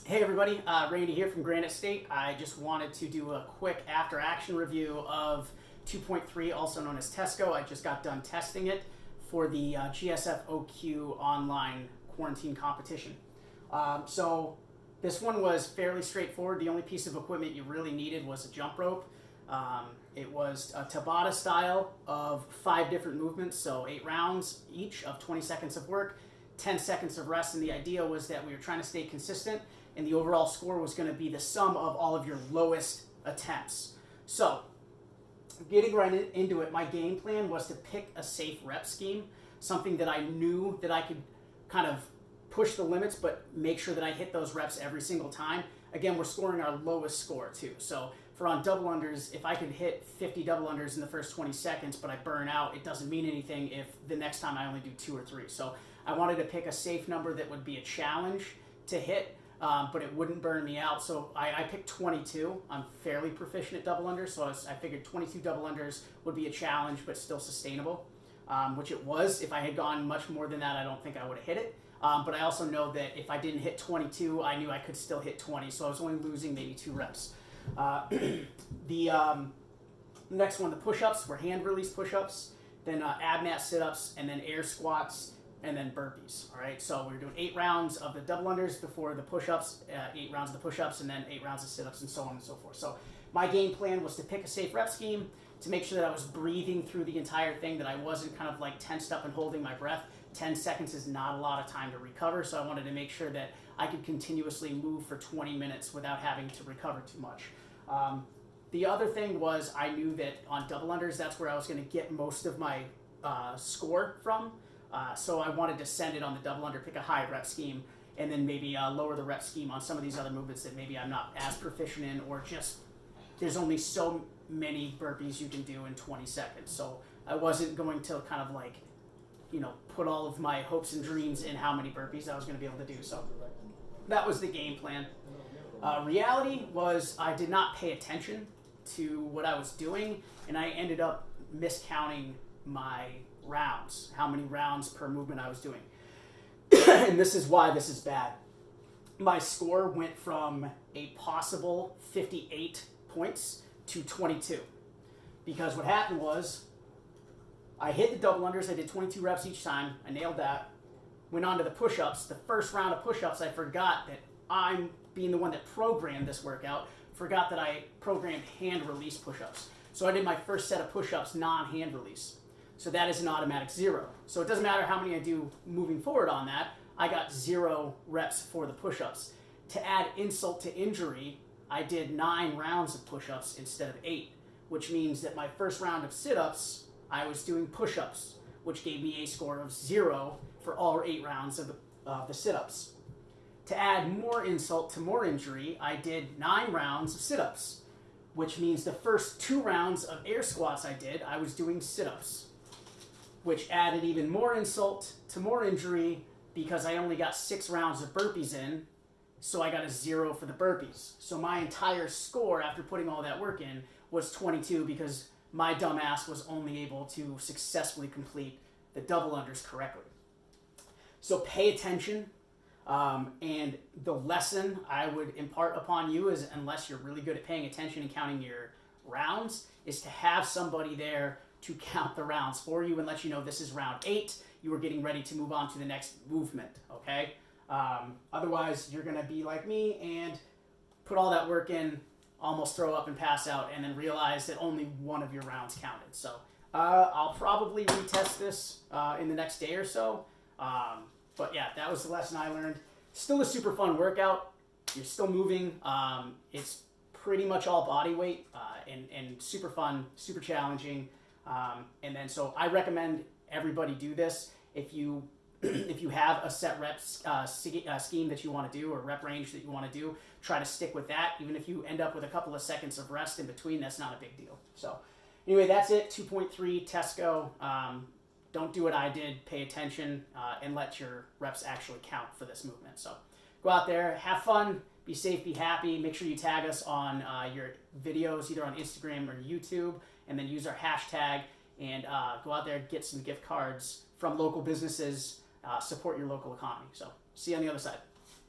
Hey everybody, Randy here from Granite State. I just wanted to do a quick after action review of 2.3, also known as Tesco. I just got done testing it for the GSF OQ online quarantine competition. So this one was fairly straightforward. The only piece of equipment you really needed was a jump rope. It was a Tabata style of 5 different movements, so 8 rounds each of 20 seconds of work, 10 seconds of rest, and the idea was that we were trying to stay consistent, and the overall score was going to be the sum of all of your lowest attempts. So, getting right into it, my game plan was to pick a safe rep scheme, something that I knew that I could kind of push the limits, but make sure that I hit those reps every single time. Again, we're scoring our lowest score too. So for on double unders, if I could hit 50 double unders in the first 20 seconds, but I burn out, it doesn't mean anything if the next time I only do 2 or 3. So I wanted to pick a safe number that would be a challenge to hit, but it wouldn't burn me out. So I picked 22. I'm fairly proficient at double unders, so I figured 22 double unders would be a challenge, but still sustainable, which it was. If I had gone much more than that, I don't think I would have hit it. But I also know that if I didn't hit 22, I knew I could still hit 20, so I was only losing maybe 2 reps. The next one, the push-ups, were hand release push-ups, then ab mat sit-ups, and then air squats, and then burpees. All right, so we were doing 8 rounds of the double unders before the push-ups, 8 rounds of the push-ups, and then 8 rounds of sit-ups, and so on and so forth. So my game plan was to pick a safe rep scheme, to make sure that I was breathing through the entire thing, that I wasn't kind of like tensed up and holding my breath. 10 seconds is not a lot of time to recover, so I wanted to make sure that I could continuously move for 20 minutes without having to recover too much. The other thing was I knew that on double unders, that's where I was going to get most of my score from, so I wanted to send it on the double under, pick a high rep scheme, and then maybe lower the rep scheme on some of these other movements that maybe I'm not as proficient in, or just there's only so many burpees you can do in 20 seconds. So I wasn't going to kind of like, put all of my hopes and dreams in how many burpees I was going to be able to do. So that was the game plan. Reality was I did not pay attention to what I was doing, and I ended up miscounting my rounds, how many rounds per movement I was doing. And this is why this is bad. My score went from a possible 58 points to 22. Because what happened was I hit the double unders, I did 22 reps each time, I nailed that. Went on to the push-ups. The first round of push-ups, I forgot that I'm being the one that programmed this workout, forgot that I programmed hand release push-ups. So I did my first set of push-ups non-hand release. So that is an automatic 0. So it doesn't matter how many I do moving forward on that, I got 0 reps for the push-ups. To add insult to injury, I did 9 rounds of push-ups instead of 8, which means that my first round of sit-ups, I was doing push-ups, which gave me a score of 0 for all 8 rounds of the sit-ups. To add more insult to more injury, I did 9 rounds of sit-ups, which means the first 2 rounds of air squats I was doing sit-ups, which added even more insult to more injury because I only got 6 rounds of burpees in, so I got a 0 for the burpees. So my entire score after putting all that work in was 22 because my dumb ass was only able to successfully complete the double unders correctly. So pay attention, and the lesson I would impart upon you is, unless you're really good at paying attention and counting your rounds, is to have somebody there to count the rounds for you and let you know this is round 8, you are getting ready to move on to the next movement, okay? Otherwise, you're going to be like me and put all that work in, almost throw up and pass out, and then realize that only one of your rounds counted. So I'll probably retest this in the next day or so. But yeah, that was the lesson I learned. Still a super fun workout. You're still moving. It's pretty much all body weight and super fun, super challenging. And then so I recommend everybody do this. If you have a set rep scheme that you want to do, or rep range that you want to do, try to stick with that. Even if you end up with a couple of seconds of rest in between, that's not a big deal. So anyway, that's it. 2.3 Tesco. Don't do what I did. Pay attention and let your reps actually count for this movement. So go out there, have fun, be safe, be happy. Make sure you tag us on your videos, either on Instagram or YouTube, and then use our hashtag, and go out there, get some gift cards from local businesses, support your local economy. So see you on the other side.